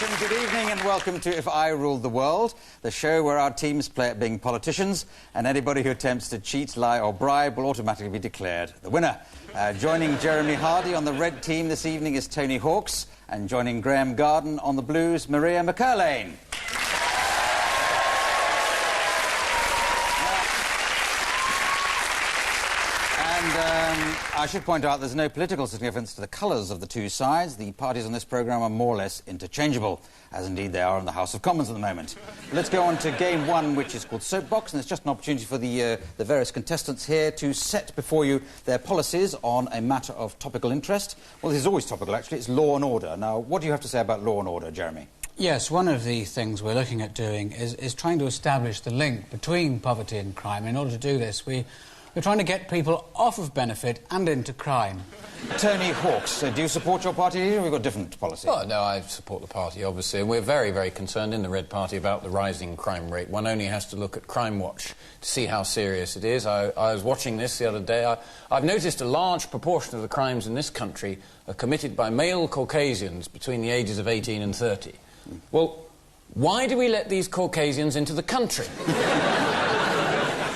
Action, good evening and welcome to If I Ruled the World, the show where our teams play at being politicians and anybody who attempts to cheat, lie or bribe will automatically be declared the winner. Joining Jeremy Hardy on the red team this evening is Tony Hawks, and joining Graham Garden on the blues, Maria McCurlane. I should point out there's no political significance to the colours of the two sides. The parties on this programme are more or less interchangeable, as indeed they are in the House of Commons at the moment. Let's go on to game one, which is called Soapbox, and it's just an opportunity for the various contestants here to set before you their policies on a matter of topical interest. Well, this is always topical, actually. It's law and order. Now, what do you have to say about law and order, Jeremy? Yes, one of the things we're looking at doing is trying to establish the link between poverty and crime. In order to do this, we're trying to get people off of benefit and into crime. Tony Hawks, do you support your party leader or have you got different policy? Well, no, I support the party, obviously, and we're very, very concerned in the Red Party about the rising crime rate. One only has to look at Crime Watch to see how serious it is. I was watching this the other day. I've noticed a large proportion of the crimes in this country are committed by male Caucasians between the ages of 18 and 30. Well, why do we let these Caucasians into the country?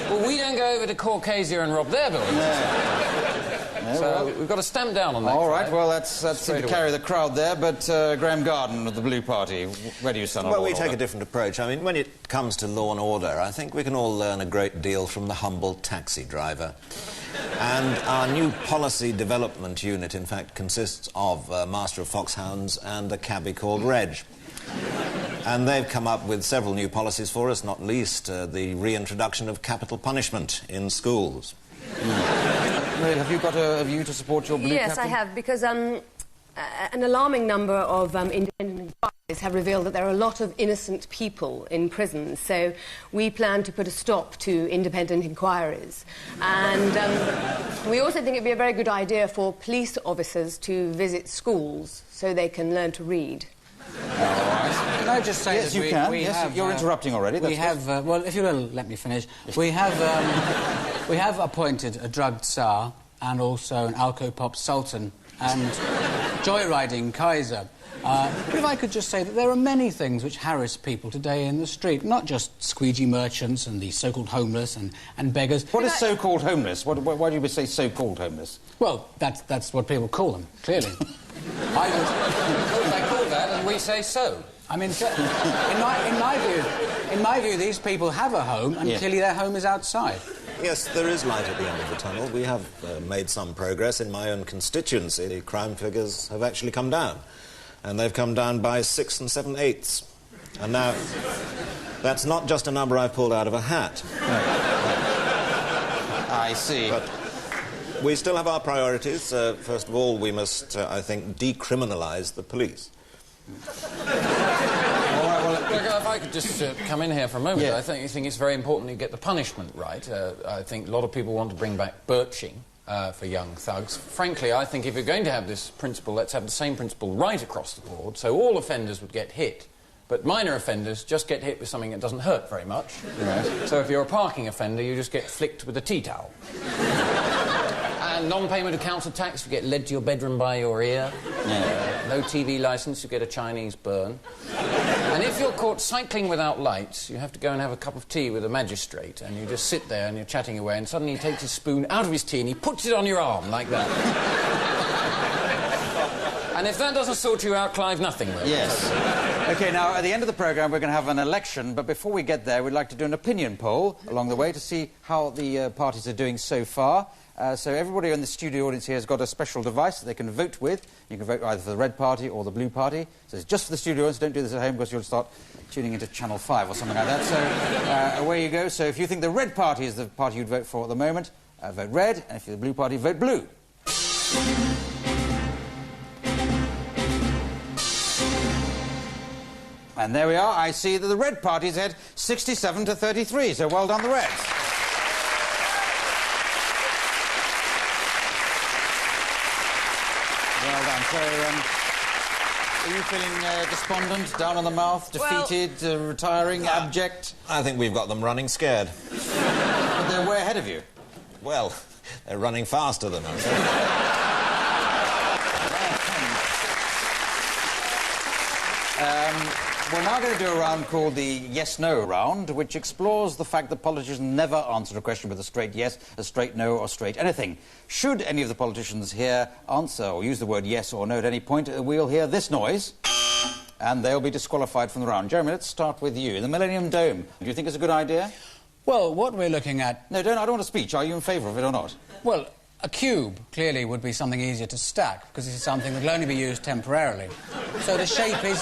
Well, we don't go over to Caucasia and rob their buildings. No, so we've got to stamp down on that. All right, well, that's to carry the crowd there, but Graham Garden of the Blue Party, where do you stand on law and order? Well, we take a different approach. I mean, when it comes to law and order, I think we can all learn a great deal from the humble taxi driver. And our new policy development unit, in fact, consists of a master of foxhounds and a cabbie called Reg. And they've come up with several new policies for us, not least the reintroduction of capital punishment in schools. Have you got a view to support your blue Yes, captain? I have, because an alarming number of independent inquiries have revealed that there are a lot of innocent people in prison. So we plan to put a stop to independent inquiries. And we also think it'd be a very good idea for police officers to visit schools so they can learn to read. Can I just say yes, that you can. we yes, have... you're interrupting already. We have... well, if you will, let me finish. We have appointed a drugged Tsar and also an Alco-Pop Sultan and joyriding Kaiser. But if I could just say that there are many things which harass people today in the street, not just squeegee merchants and the so-called homeless and beggars. What is so-called homeless? Why do you say so-called homeless? Well, that's what people call them, clearly. They call that and we say so. I mean, in my view, these people have a home and clearly their home is outside. Yes, there is light at the end of the tunnel. We have made some progress in my own constituency. The crime figures have actually come down. And they've come down by 6 7/8. And now, that's not just a number I've pulled out of a hat. I see. But we still have our priorities. First of all, we must, I think, decriminalise the police. Look, if I could just come in here for a moment, I think it's very important you get the punishment right. I think a lot of people want to bring back birching for young thugs. Frankly, I think if you're going to have this principle, let's have the same principle right across the board, so all offenders would get hit. But minor offenders just get hit with something that doesn't hurt very much. Right. So if you're a parking offender, you just get flicked with a tea towel. And non-payment of council tax, you get led to your bedroom by your ear. No TV licence, you get a Chinese burn. And if you're caught cycling without lights, you have to go and have a cup of tea with a magistrate, and you just sit there and you're chatting away, and suddenly he takes his spoon out of his tea and he puts it on your arm, like that. And if that doesn't sort you out, Clive, nothing will. Yes. OK, now, at the end of the programme, we're going to have an election, but before we get there, we'd like to do an opinion poll along the way to see how the parties are doing so far. So everybody in the studio audience here has got a special device that they can vote with. You can vote either for the Red Party or the Blue Party. So it's just for the studio audience. Don't do this at home because you'll start tuning into Channel 5 or something like that. So away you go. So if you think the Red Party is the party you'd vote for at the moment, vote red. And if you're the Blue Party, vote blue. And there we are. I see that the Red Party's had 67 to 33. So well done, the Reds. Well done. So, are you feeling despondent, down on the mouth, defeated, retiring, abject? I think we've got them running scared. But they're way ahead of you. Well, they're running faster than us. We're now going to do a round called the yes-no round, which explores the fact that politicians never answer a question with a straight yes, a straight no, or straight anything. Should any of the politicians here answer or use the word yes or no at any point, we'll hear this noise, and they'll be disqualified from the round. Jeremy, let's start with you. The Millennium Dome, do you think it's a good idea? Well, what we're looking at... No, I don't want a speech. Are you in favour of it or not? Well, a cube clearly would be something easier to stack, because this is something that will only be used temporarily. So the shape is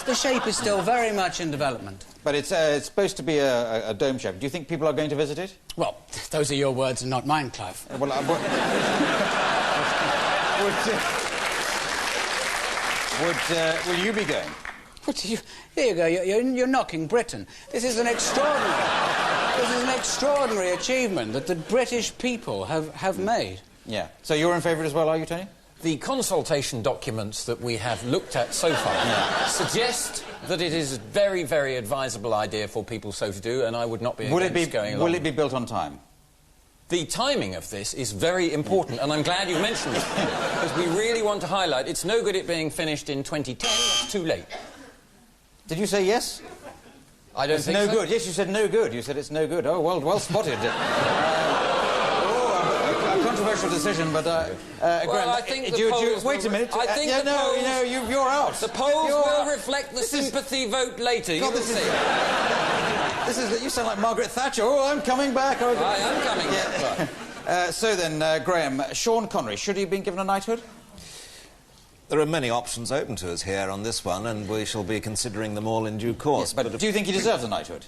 still very much in development. But it's supposed to be a dome shape. Do you think people are going to visit it? Well, those are your words and not mine, Clive. Well, will you be going? Here you go. You're knocking Britain. This is an extraordinary achievement that the British people have made. Yeah. So you're in favour as well, are you, Tony? The consultation documents that we have looked at so far suggest that it is a very, very advisable idea for people so to do, and I would not be against going along. Will it be built on time? The timing of this is very important, and I'm glad you mentioned it, because we really want to highlight it's no good it being finished in 2010, it's too late. Did you say yes? I don't think so. No good. Yes, you said no good. You said it's no good. Oh, well spotted. A controversial decision, but... well, Graham, I think the polls... Wait a minute. I think the polls... you're out. The polls will reflect the sympathy vote later. You will see. You sound like Margaret Thatcher. Oh, I'm coming back. I am coming back. So then, Graham, Sean Connery, should he have been given a knighthood? There are many options open to us here on this one, and we shall be considering them all in due course. Yes, but do you think he deserves a knighthood?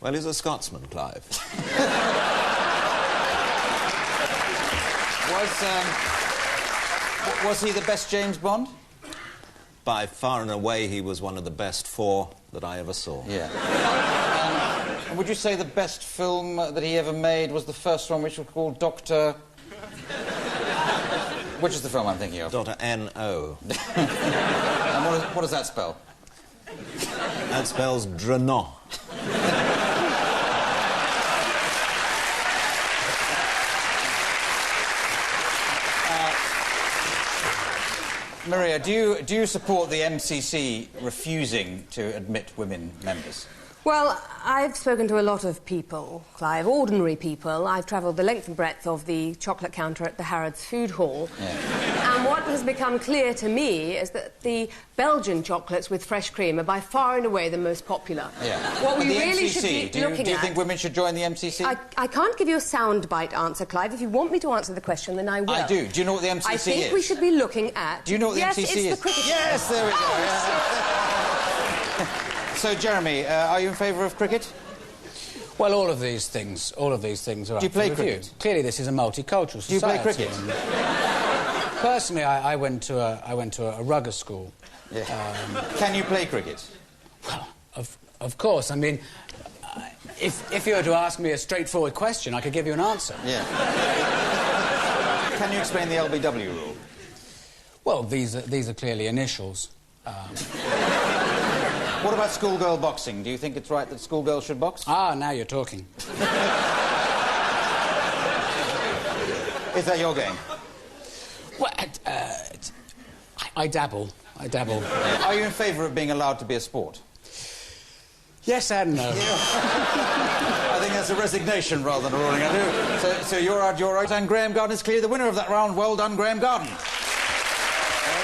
Well, he's a Scotsman, Clive. Was he the best James Bond? By far and away, he was one of the best 4 that I ever saw. Yeah. And would you say the best film that he ever made was the first one, which was called Dr... Which is the film I'm thinking of? Dr. N.O. And what does that spell? That spells Drenant. Maria, do you support the MCC refusing to admit women members? Well, I've spoken to a lot of people, Clive, ordinary people. I've travelled the length and breadth of the chocolate counter at the Harrods Food Hall. Yeah. And what has become clear to me is that the Belgian chocolates with fresh cream are by far and away the most popular. Yeah. What we the really MCC, should be looking at... Do you think women should join the MCC? I can't give you a soundbite answer, Clive. If you want me to answer the question, then I will. I do. Do you know what the MCC is? I think we should be looking at... Do you know what the MCC is? Yes, it's the cricket... Yes, there we go. So, Jeremy, are you in favour of cricket? Well, all of these things are Do you up play for review. cricket? Clearly, this is a multicultural society. Do you play cricket? Personally, I went to a rugger school. Yeah. Can you play cricket? Well, of course. I mean, if you were to ask me a straightforward question, I could give you an answer. Yeah. Can you explain the LBW rule? Well, these are clearly initials. What about schoolgirl boxing? Do you think it's right that schoolgirls should box? Ah, now you're talking. Is that your game? Well, I dabble. Are you in favour of being allowed to be a sport? Yes and no. I think that's a resignation rather than a ruling. I do. So you're out, you're right, and Graham Garden is clearly the winner of that round. Well done, Graham Garden.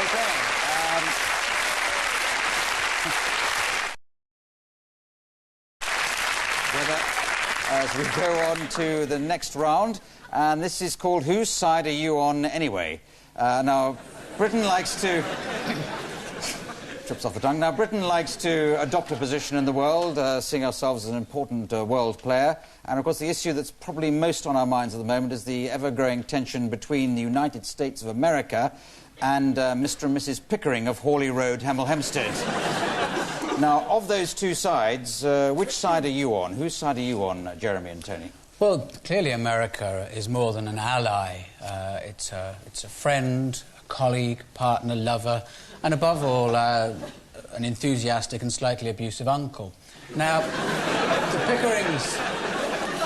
Okay. As we go on to the next round, and this is called Whose Side Are You On Anyway? Now, Britain likes to... trips off the tongue. Now, Britain likes to adopt a position in the world, seeing ourselves as an important world player. And, of course, the issue that's probably most on our minds at the moment is the ever-growing tension between the United States of America and Mr. and Mrs. Pickering of Hawley Road, Hemel Hempstead. Now, of those two sides, which side are you on? Whose side are you on, Jeremy and Tony? Well, clearly America is more than an ally. It's a friend, a colleague, partner, lover, and above all, an enthusiastic and slightly abusive uncle. Now, the Pickerings...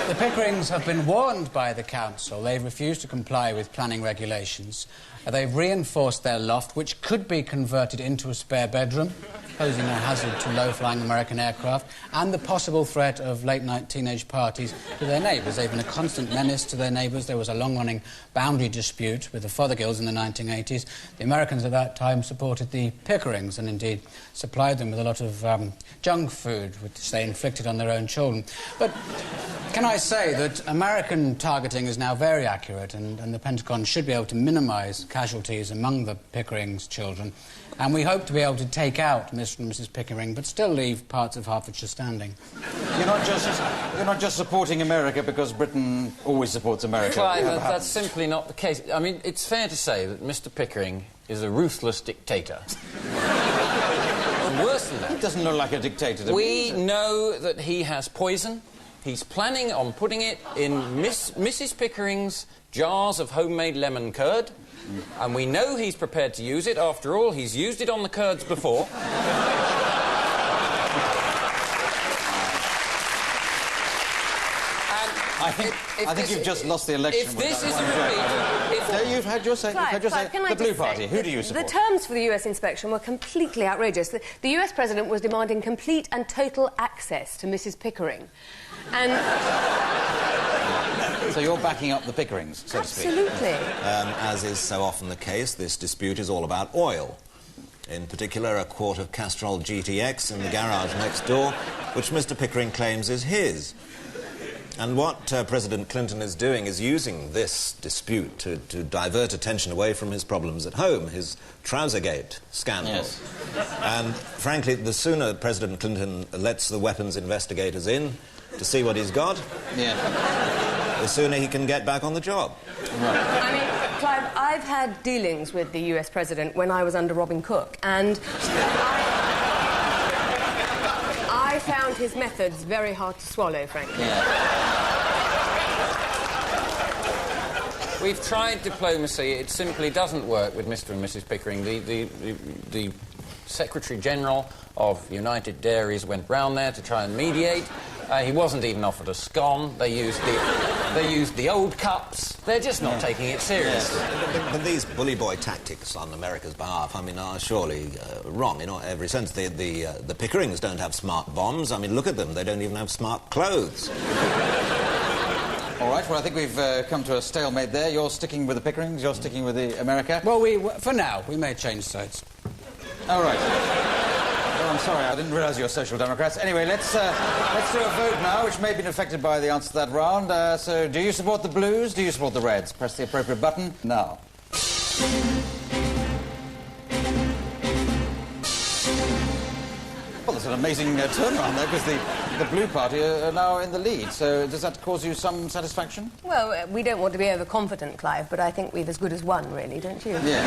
The Pickerings have been warned by the council. They've refused to comply with planning regulations. They've reinforced their loft, which could be converted into a spare bedroom, posing a hazard to low-flying American aircraft, and the possible threat of late-night teenage parties to their neighbours. They've been a constant menace to their neighbours. There was a long-running boundary dispute with the Fothergills in the 1980s. The Americans at that time supported the Pickerings and indeed supplied them with a lot of junk food, which they inflicted on their own children. But can I say that American targeting is now very accurate, and the Pentagon should be able to minimise casualties among the Pickering's children, and we hope to be able to take out Mr. and Mrs. Pickering, but still leave parts of Hertfordshire standing. You're not just supporting America because Britain always supports America. Clive, that's simply not the case. I mean, it's fair to say that Mr. Pickering is a ruthless dictator. And worse than that... He doesn't look like a dictator to me. We know that he has poison. He's planning on putting it in Mrs. Pickering's jars of homemade lemon curd. And we know he's prepared to use it. After all, he's used it on the curds before. I think you've just lost the election. If this is a repeat... No, you've had your say. Clive, The Blue Party. Who do you support? The terms for the US inspection were completely outrageous. The US President was demanding complete and total access to Mrs. Pickering. And... So you're backing up the Pickerings, so to speak? Absolutely. As is so often the case, this dispute is all about oil. In particular, a quart of Castrol GTX in the garage next door, which Mr. Pickering claims is his. And what President Clinton is doing is using this dispute to divert attention away from his problems at home, his Trousergate scandal. Yes. And frankly, the sooner President Clinton lets the weapons investigators in to see what he's got, the sooner he can get back on the job. Right. I mean, Clive, I've had dealings with the US President when I was under Robin Cook, and I found his methods very hard to swallow, frankly. We've tried diplomacy. It simply doesn't work with Mr. and Mrs. Pickering. The Secretary-General of United Dairies went round there to try and mediate. He wasn't even offered a scone. They used the old cups. They're just not taking it seriously. But these bully boy tactics on America's behalf, I mean, are surely wrong in every sense. The Pickerings don't have smart bombs. I mean, look at them. They don't even have smart clothes. All right, well, I think we've come to a stalemate there. You're sticking with the Pickerings, you're sticking with the America. Well, for now, we may change sides. All right. Oh, I'm sorry, I didn't realise you were Social Democrats. Anyway, let's do a vote now, which may have been affected by the answer to that round. So, do you support the Blues? Do you support the Reds? Press the appropriate button now. Well, there's an amazing turnaround there, because the Blue Party are now in the lead. So, does that cause you some satisfaction? Well, we don't want to be overconfident, Clive, but I think we've as good as won, really, don't you? Yeah.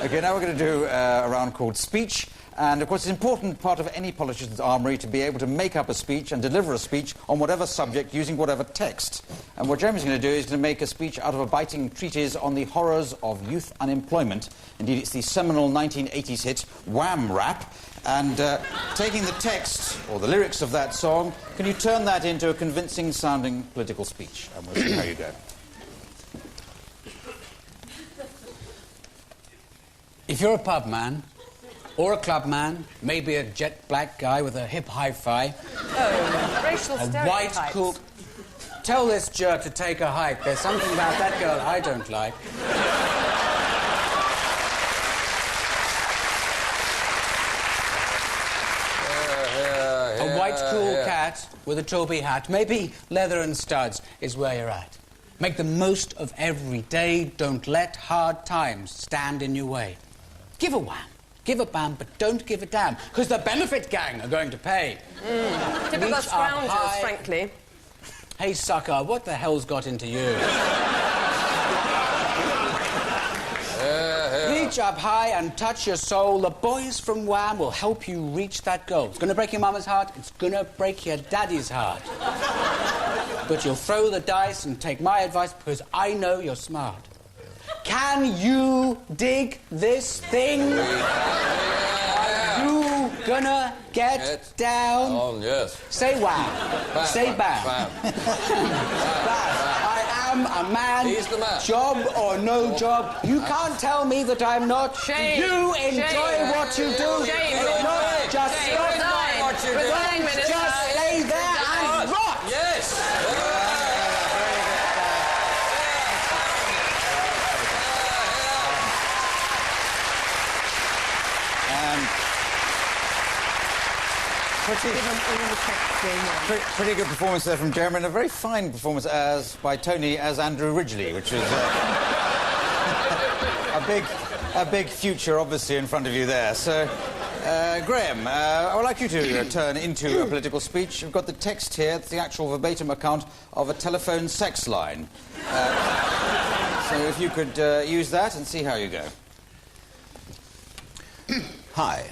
OK, now we're going to do a round called Speech. And, of course, it's an important part of any politician's armoury to be able to make up a speech and deliver a speech on whatever subject using whatever text. And what Jeremy's going to do is going to make a speech out of a biting treatise on the horrors of youth unemployment. Indeed, it's the seminal 1980s hit, Wham Rap. And taking the text, or the lyrics of that song, can you turn that into a convincing-sounding political speech? And we'll see how you go. If you're a pub man, or a club man, maybe a jet black guy with a hip hi-fi, Racial a stereotypes. white cool... Tell this jerk to take a hike. There's something about that girl I don't like. A white cool cat with a Toby hat, maybe leather and studs, is where you're at. Make the most of every day. Don't let hard times stand in your way. Give a wham, give a bam, but don't give a damn, because the benefit gang are going to pay. Typical scroungers, frankly. Hey, sucker, what the hell's got into you? Reach up high and touch your soul. The boys from Wham will help you reach that goal. It's going to break your mama's heart. It's going to break your daddy's heart. But you'll throw the dice and take my advice because I know you're smart. Can you dig this thing? Are you gonna Get down. Oh, yes. Say wow. Bam, Say bam. bam. Bam. I am a man. He's the man. Job or no job. You can't tell me that I'm not. Shame. You enjoy what you do. Shame. It's not just Resign. What you do. Resign, Minister. just lay there and rot. Yes. Pretty good performance there from Jeremy, and a very fine performance by Tony as Andrew Ridgeley, which is a big future, obviously, in front of you there. So, Graham, I would like you to turn into a political speech. We've got the text here. It's the actual verbatim account of a telephone sex line. So if you could use that and see how you go. Hi.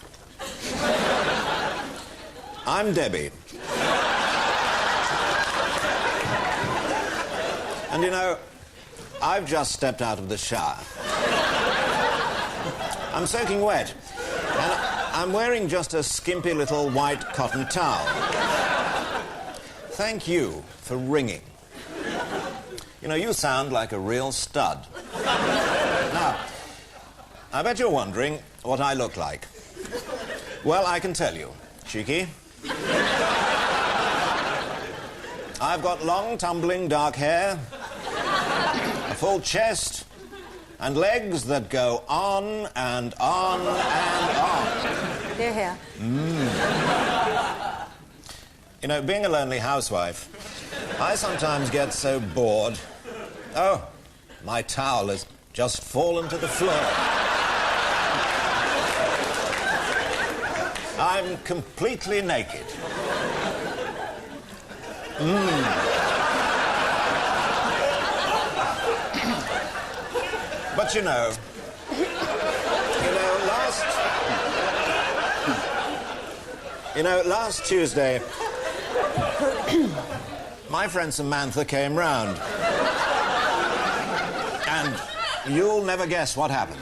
I'm Debbie. And you know, I've just stepped out of the shower. I'm soaking wet, and I'm wearing just a skimpy little white cotton towel. Thank you for ringing. You know, you sound like a real stud. Now, I bet you're wondering what I look like. Well, I can tell you, cheeky. I've got long, tumbling, dark hair, a full chest, and legs that go on and on and on. Hear, hear. You know, being a lonely housewife, I sometimes get so bored. Oh, my towel has just fallen to the floor. I'm completely naked. But you know, last Tuesday, my friend Samantha came round. And you'll never guess what happened.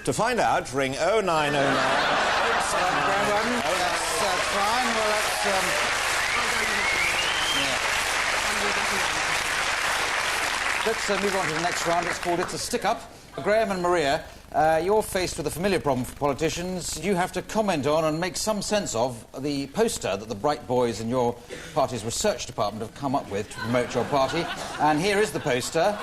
To find out, ring 0909. That's fine. Well, let's move on to the next round. It's called It's a Stick-Up. Graham and Maria, you're faced with a familiar problem for politicians. You have to comment on and make some sense of the poster that the bright boys in your party's research department have come up with to promote your party. And here is the poster.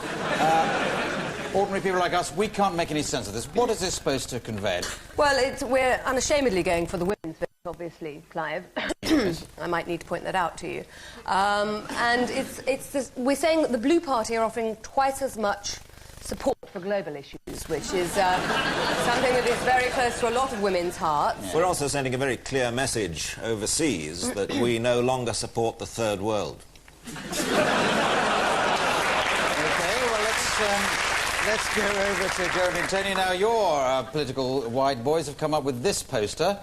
Ordinary people like us, we can't make any sense of this. What is this supposed to convey? Well, we're unashamedly going for the women's vote, obviously, Clive. I might need to point that out to you. And we're saying that the Blue Party are offering twice as much support for global issues, which is something that is very close to a lot of women's hearts. We're also sending a very clear message overseas that we no longer support the third world. OK, well, let's go over to Jeremy and Tony. Now, your political wide boys have come up with this poster.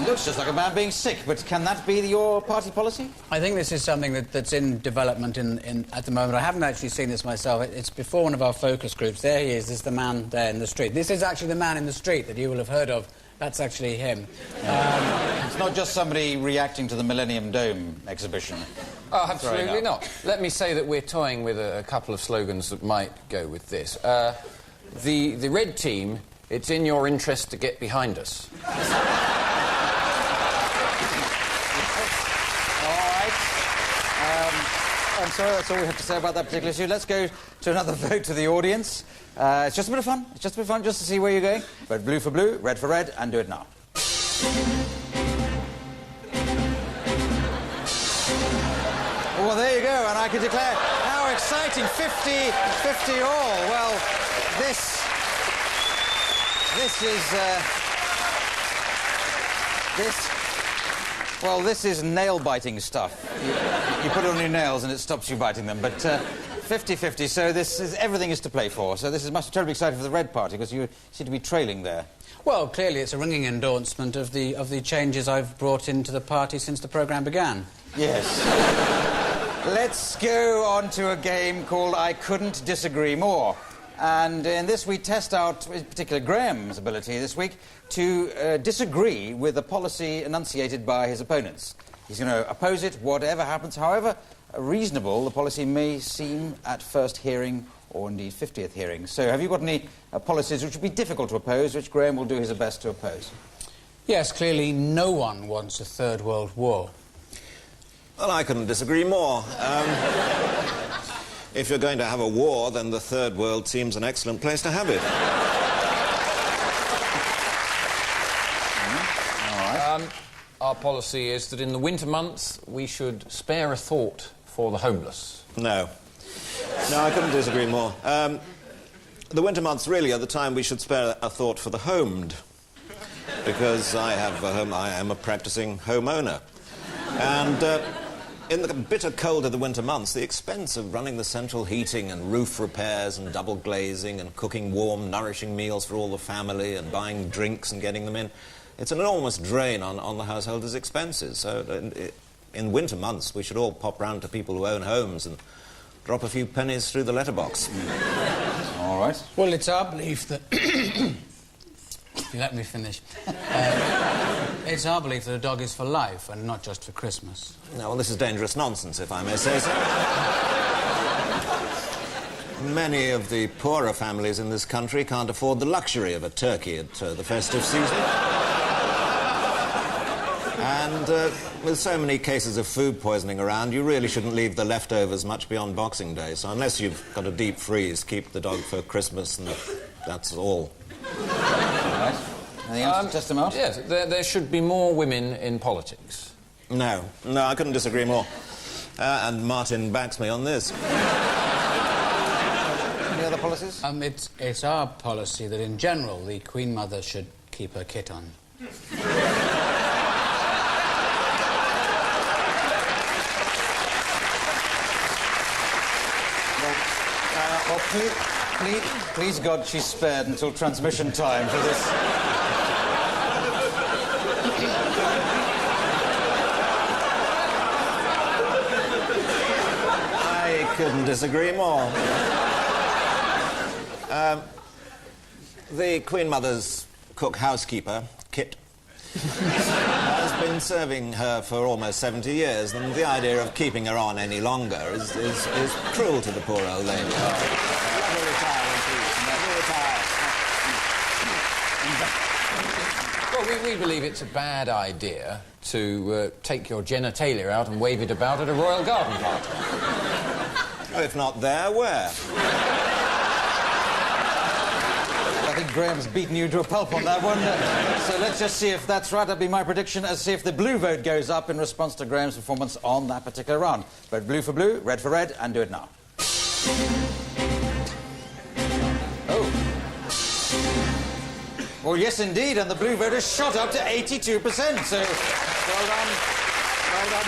Looks just like a man being sick, but can that be your party policy? I think this is something that's in development at the moment. I haven't actually seen this myself. It's before one of our focus groups. There he is. This is the man there in the street. This is actually the man in the street that you will have heard of. That's actually him. It's not just somebody reacting to the Millennium Dome exhibition. Oh, absolutely not. Let me say that we're toying with a couple of slogans that might go with this. The red team, it's in your interest to get behind us. All right. I'm sorry, that's all we have to say about that particular issue. Let's go to another vote to the audience. It's just a bit of fun. It's just a bit of fun just to see where you're going. Vote blue for blue, red for red, and do it now. Well, there you go, and I can declare how exciting, 50 all. Well, this is nail-biting stuff. You put it on your nails and it stops you biting them, but 50-50, so everything is to play for. So this must be terribly exciting for the Red Party, because you seem to be trailing there. Well, clearly it's a ringing endorsement of the changes I've brought into the party since the programme began. Yes. Let's go on to a game called I Couldn't Disagree More. And in this, we test out, in particular, Graham's ability this week to disagree with a policy enunciated by his opponents. He's going to oppose it, whatever happens. However reasonable the policy may seem at first hearing or indeed 50th hearing. So have you got any policies which would be difficult to oppose, which Graham will do his best to oppose? Yes, clearly no one wants a Third World War. Well, I couldn't disagree more. If you're going to have a war, then the Third World seems an excellent place to have it. All right. Our policy is that in the winter months we should spare a thought for the homeless. No. No, I couldn't disagree more. The winter months really are the time we should spare a thought for the homed. Because I have a home, I am a practicing homeowner. And in the bitter cold of the winter months, the expense of running the central heating and roof repairs and double glazing and cooking warm, nourishing meals for all the family and buying drinks and getting them in, it's an enormous drain on the householder's expenses. So in winter months, we should all pop round to people who own homes and drop a few pennies through the letterbox. All right. Well, it's our belief that... If you let me finish. It's our belief that a dog is for life and not just for Christmas. No, well, this is dangerous nonsense, if I may say so. Many of the poorer families in this country can't afford the luxury of a turkey at the festive season. And with so many cases of food poisoning around, you really shouldn't leave the leftovers much beyond Boxing Day. So unless you've got a deep freeze, keep the dog for Christmas, and that's all. Anything else to test them out? Yes, there should be more women in politics. No, I couldn't disagree more. And Martin backs me on this. Any other policies? It's our policy that, in general, the Queen Mother should keep her kit on. Well, please God, she's spared until transmission time for this. I couldn't disagree more. The Queen Mother's cook-housekeeper, Kit, has been serving her for almost 70 years, and the idea of keeping her on any longer is cruel to the poor old lady. Let her retire in peace. Let her retire. Well, we believe it's a bad idea to take your genitalia out and wave it about at a royal garden party. Oh, if not there, where? I think Graham's beaten you to a pulp on that one. So let's just see if that's right. That'll be my prediction. Let's see if the blue vote goes up in response to Graham's performance on that particular round. Vote blue for blue, red for red, and do it now. Oh. Well, yes, indeed, and the blue vote has shot up to 82%. So, well done. Well done.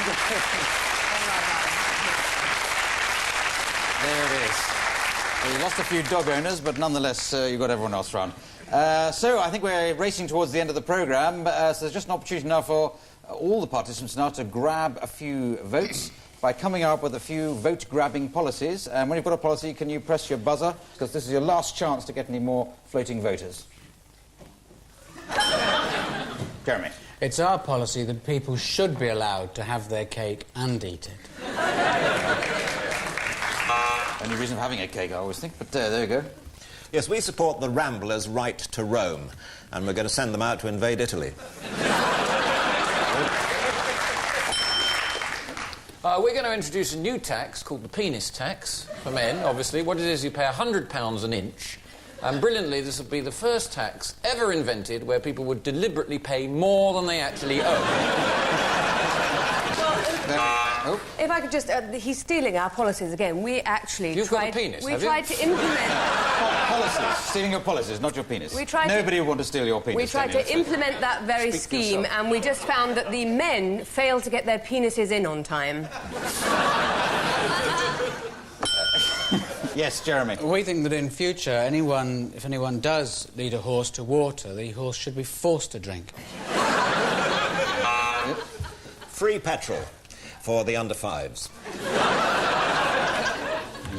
There it is. Well, you lost a few dog owners, but nonetheless, you got everyone else round. So I think we're racing towards the end of the programme, so there's just an opportunity now for all the participants now to grab a few votes by coming up with a few vote-grabbing policies. And when you've got a policy, can you press your buzzer? Because this is your last chance to get any more floating voters. Jeremy. It's our policy that people should be allowed to have their cake and eat it. Only reason of having a cake, I always think, but there you go. Yes, we support the Ramblers' right to roam, and we're going to send them out to invade Italy. We're going to introduce a new tax called the penis tax for men, obviously. What it is, you pay £100 an inch. And brilliantly, this will be the first tax ever invented where people would deliberately pay more than they actually owe. If I could just... he's stealing our policies again. We actually You've tried... got a penis, We have tried you? to implement... Policies. Stealing your policies, not your penis. Nobody would want to steal your penis. We tried to implement that very Speak for scheme, yourself. and we just found that the men failed to get their penises in on time. Yes, Jeremy. We think that in future, if anyone does lead a horse to water, the horse should be forced to drink. Free petrol for the under-5s.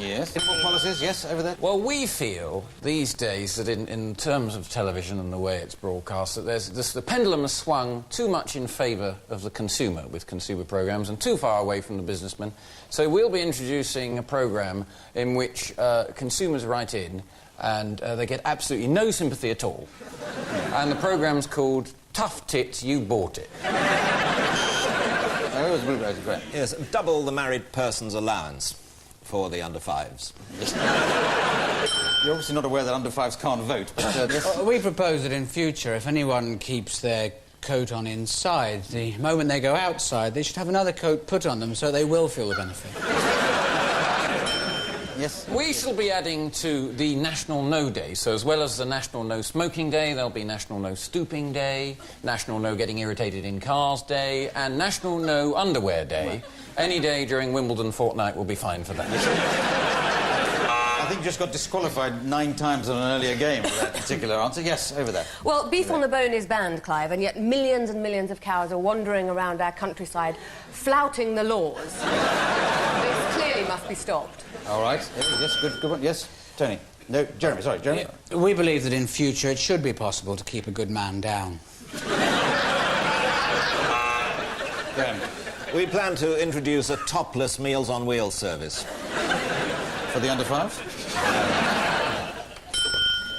Yes. More policies, yes, over there. Well, we feel these days that in terms of television and the way it's broadcast, that the pendulum has swung too much in favour of the consumer with consumer programmes and too far away from the businessman. So we'll be introducing a programme in which consumers write in and they get absolutely no sympathy at all. And the programme's called Tough Tits, You Bought It. Oh, it was blueberries, great. Yes, double the married person's allowance for the under-5s. You're obviously not aware that under-5s can't vote, but... We propose that in future, if anyone keeps their coat on inside, the moment they go outside, they should have another coat put on them so they will feel the benefit. Yes. We shall be adding to the National No Day, so as well as the National No Smoking Day, there'll be National No Stooping Day, National No Getting Irritated in Cars Day, and National No Underwear Day. Any day during Wimbledon fortnight will be fine for that. I think you just got disqualified 9 times on an earlier game for that particular answer. Yes, over there. Well, beef on the bone is banned, Clive, and yet millions and millions of cows are wandering around our countryside, flouting the laws. This clearly must be stopped. All right. Yes, good one. Yes, Tony. No, Jeremy, sorry, Jeremy. Yeah. We believe that in future it should be possible to keep a good man down. Graham. We plan to introduce a topless Meals on Wheels service. For the under-5s?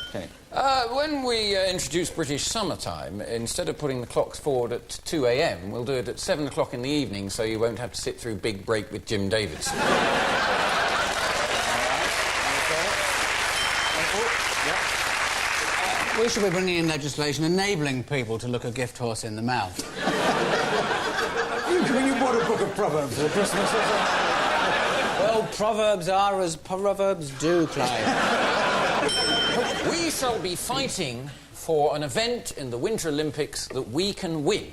Okay. When we introduce British summertime, instead of putting the clocks forward at 2 a.m, we'll do it at 7 o'clock in the evening so you won't have to sit through Big Break with Jim Davidson. We should be bringing in legislation enabling people to look a gift horse in the mouth. When you bought a book of Proverbs for Christmas, Well, proverbs are as proverbs do, Clive. We shall be fighting for an event in the Winter Olympics that we can win.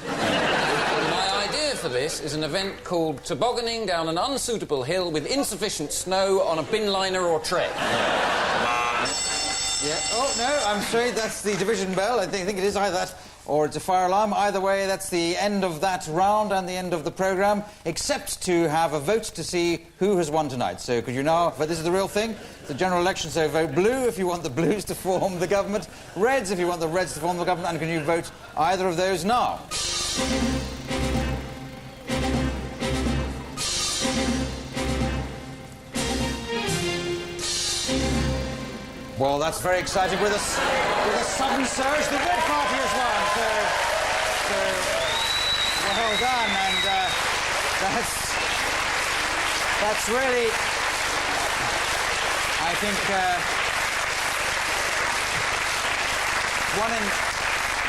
My idea for this is an event called tobogganing down an unsuitable hill with insufficient snow on a bin liner or tread. Yeah. Oh, no, I'm afraid that's the division bell. I think it is either that or it's a fire alarm. Either way, that's the end of that round and the end of the programme, except to have a vote to see who has won tonight. So could you now... But this is the real thing. It's a general election, so vote blue if you want the Blues to form the government, Reds if you want the Reds to form the government, and can you vote either of those now? Well, that's very exciting. With a sudden surge, the Red Party has won. So well done, and that's really, I think,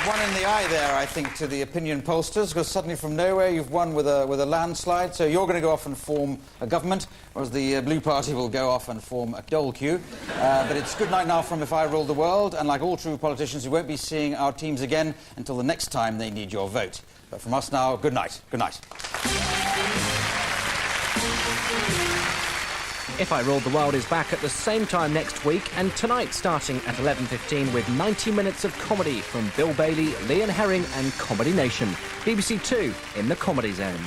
one in the eye there, I think, to the opinion pollsters, because suddenly from nowhere you've won with a landslide. So you're going to go off and form a government, whereas the Blue Party will go off and form a dole queue. But it's good night now from If I Rule the World, and like all true politicians, we won't be seeing our teams again until the next time they need your vote. But from us now, good night. Good night. If I Ruled the World is back at the same time next week, and tonight starting at 11:15 with 90 minutes of comedy from Bill Bailey, Leon Herring and Comedy Nation. BBC 2 in the Comedy Zone.